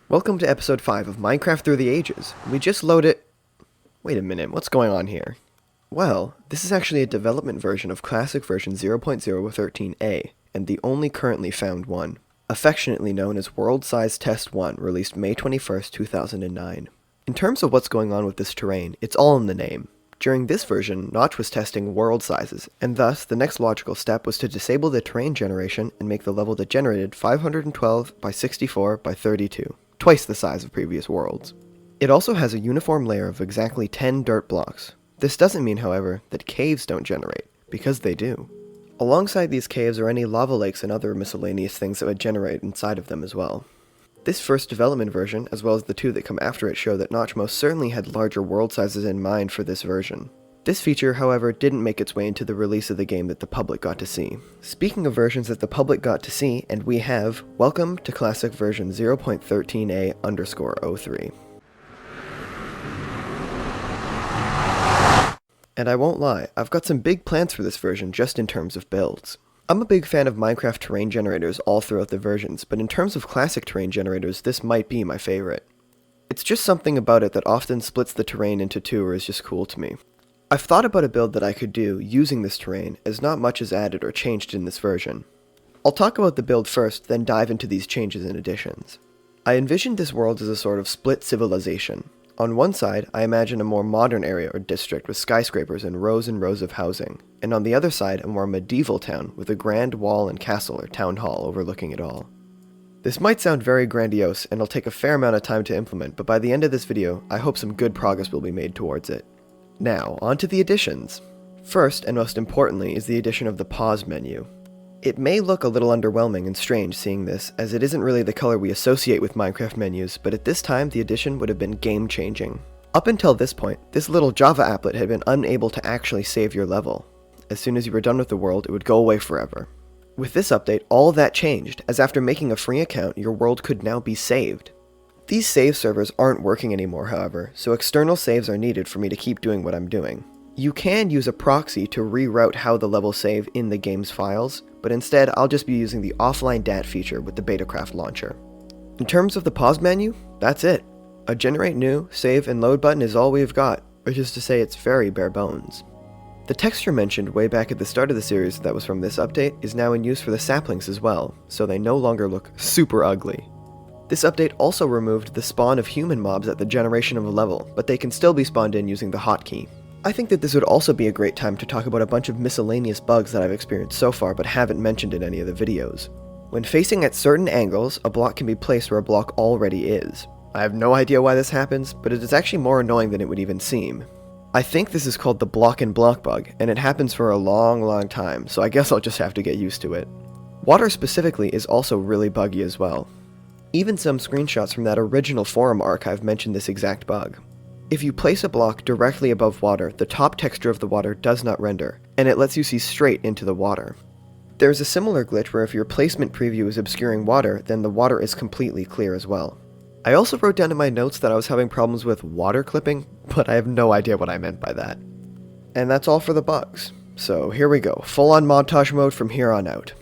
Welcome to episode 5 of Minecraft Through the Ages. We just loaded... Wait a minute, what's going on here? Well, this is actually a development version of classic version 0.013a, and the only currently found one, affectionately known as World Size Test 1, released May 21st, 2009. In terms of what's going on with this terrain, it's all in the name. During this version, Notch was testing world sizes, and thus the next logical step was to disable the terrain generation and make the level that generated 512 by 64 by 32, twice the size of previous worlds. It also has a uniform layer of exactly 10 dirt blocks. This doesn't mean, however, that caves don't generate, because they do. Alongside these caves are any lava lakes and other miscellaneous things that would generate inside of them as well. This first development version, as well as the two that come after it, show that Notch most certainly had larger world sizes in mind for this version. This feature, however, didn't make its way into the release of the game that the public got to see. Speaking of versions that the public got to see, and we have, welcome to classic version 0.13a_03. And I won't lie, I've got some big plans for this version just in terms of builds. I'm a big fan of Minecraft terrain generators all throughout the versions, but in terms of classic terrain generators, this might be my favorite. It's just something about it that often splits the terrain into two or is just cool to me. I've thought about a build that I could do using this terrain, as not much is added or changed in this version. I'll talk about the build first, then dive into these changes and additions. I envisioned this world as a sort of split civilization. On one side, I imagine a more modern area or district with skyscrapers and rows of housing, and on the other side a more medieval town with a grand wall and castle or town hall overlooking it all. This might sound very grandiose and it'll take a fair amount of time to implement, but by the end of this video, I hope some good progress will be made towards it. Now, on to the additions. First, and most importantly, is the addition of the pause menu. It may look a little underwhelming and strange seeing this, as it isn't really the color we associate with Minecraft menus, but at this time the addition would have been game-changing. Up until this point, this little Java applet had been unable to actually save your level. As soon as you were done with the world, it would go away forever. With this update, all that changed, as after making a free account, your world could now be saved. These save servers aren't working anymore, however, so external saves are needed for me to keep doing what I'm doing. You can use a proxy to reroute how the levels save in the game's files, but instead I'll just be using the offline DAT feature with the Betacraft launcher. In terms of the pause menu, that's it. A generate new, save, and load button is all we've got, which is to say it's very bare bones. The texture mentioned way back at the start of the series that was from this update is now in use for the saplings as well, so they no longer look super ugly. This update also removed the spawn of human mobs at the generation of a level, but they can still be spawned in using the hotkey. I think that this would also be a great time to talk about a bunch of miscellaneous bugs that I've experienced so far but haven't mentioned in any of the videos. When facing at certain angles, a block can be placed where a block already is. I have no idea why this happens, but it is actually more annoying than it would even seem. I think this is called the block and block bug, and it happens for a long time, so I guess I'll just have to get used to it. Water specifically is also really buggy as well. Even some screenshots from that original forum archive mention this exact bug. If you place a block directly above water, the top texture of the water does not render, and it lets you see straight into the water. There's a similar glitch where if your placement preview is obscuring water, then the water is completely clear as well. I also wrote down in my notes that I was having problems with water clipping, but I have no idea what I meant by that. And that's all for the bugs. So here we go, full on montage mode from here on out.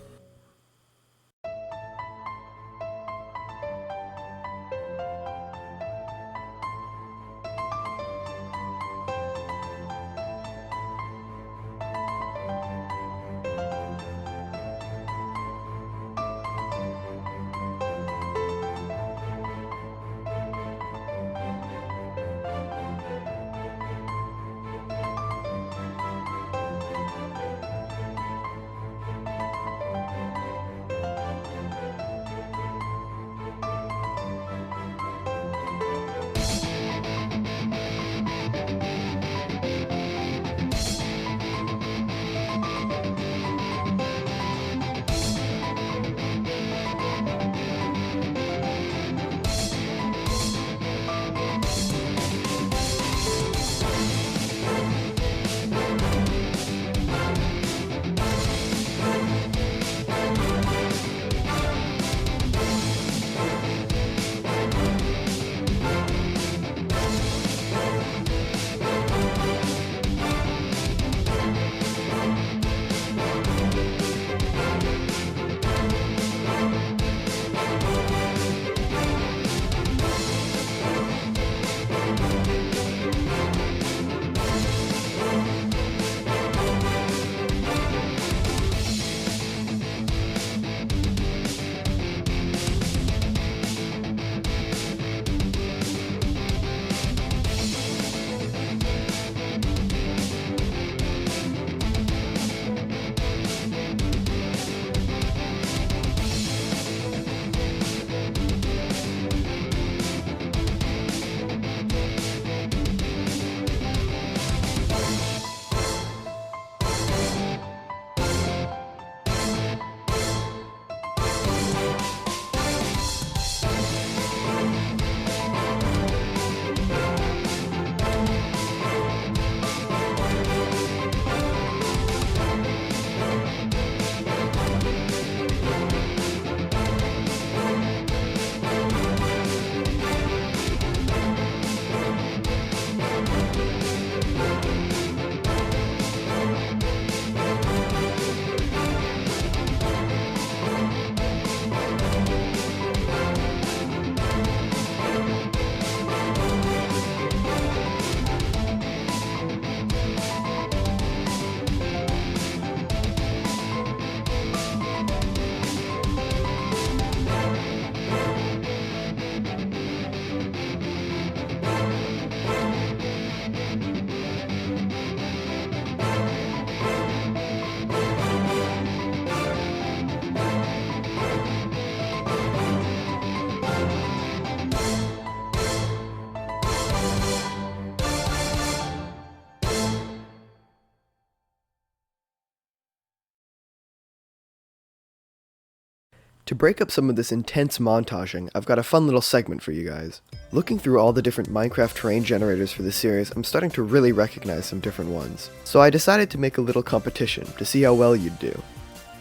To break up some of this intense montaging, I've got a fun little segment for you guys. Looking through all the different Minecraft terrain generators for this series, I'm starting to really recognize some different ones. So I decided to make a little competition to see how well you'd do.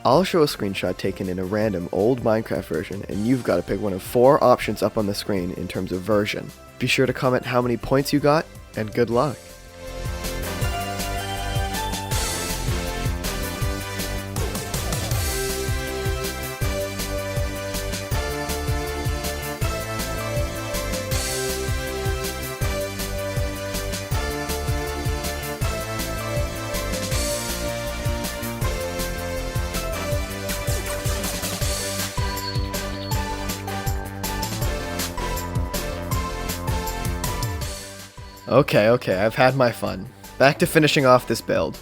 I'll show a screenshot taken in a random old Minecraft version, and you've got to pick one of 4 options up on the screen in terms of version. Be sure to comment how many points you got, and good luck! Okay, I've had my fun. Back to finishing off this build.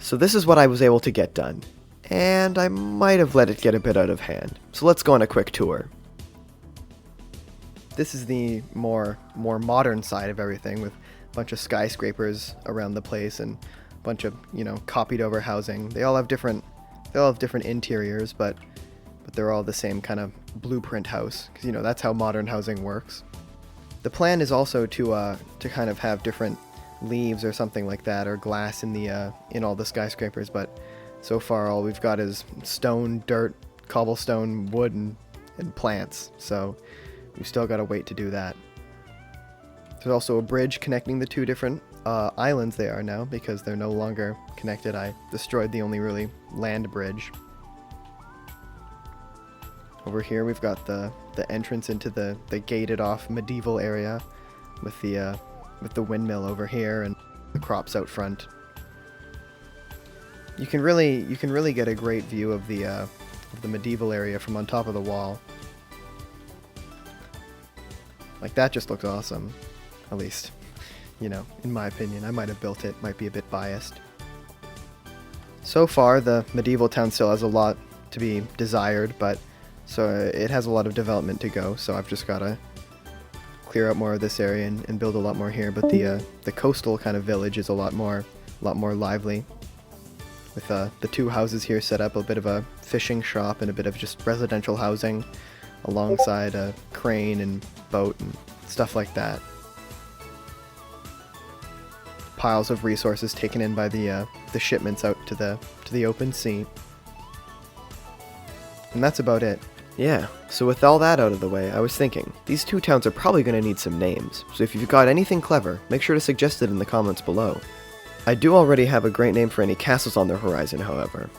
So this is what I was able to get done, and I might have let it get a bit out of hand. So let's go on a quick tour. This is the more modern side of everything, with a bunch of skyscrapers around the place and a bunch of, copied over housing. They all have different interiors, but they're all the same kind of blueprint house, because that's how modern housing works. The plan is also to kind of have different leaves or something like that, or glass in all the skyscrapers, but so far all we've got is stone, dirt, cobblestone, wood, and plants, so we've still got to wait to do that. There's also a bridge connecting the two different islands they are now, because they're no longer connected. I destroyed the only really land bridge. Over here we've got the entrance into the gated off medieval area with the windmill over here and the crops out front. You can really get a great view of the medieval area from on top of the wall. Like, that just looks awesome. At least, you know, in my opinion. I might have built it, might be a bit biased. So far, the medieval town still has a lot to be desired, but so it has a lot of development to go, so I've just got to clear out more of this area and build a lot more here. But the coastal kind of village is a lot more lively, with the two houses here set up, a bit of a fishing shop and a bit of just residential housing alongside a crane and boat and stuff like that. Piles of resources taken in by the shipments out to the open sea. And that's about it. Yeah, so with all that out of the way, I was thinking, these two towns are probably going to need some names, so if you've got anything clever, make sure to suggest it in the comments below. I do already have a great name for any castles on the horizon, however.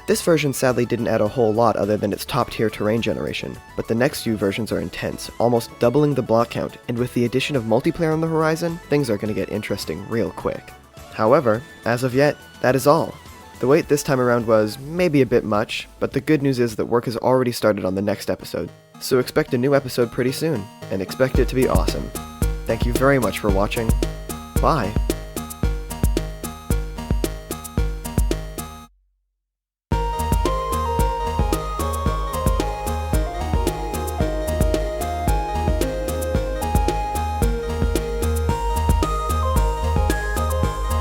This version sadly didn't add a whole lot other than its top tier terrain generation, but the next few versions are intense, almost doubling the block count, and with the addition of multiplayer on the horizon, things are going to get interesting real quick. However, as of yet, that is all. The wait this time around was maybe a bit much, but the good news is that work has already started on the next episode, so expect a new episode pretty soon, and expect it to be awesome. Thank you very much for watching. Bye!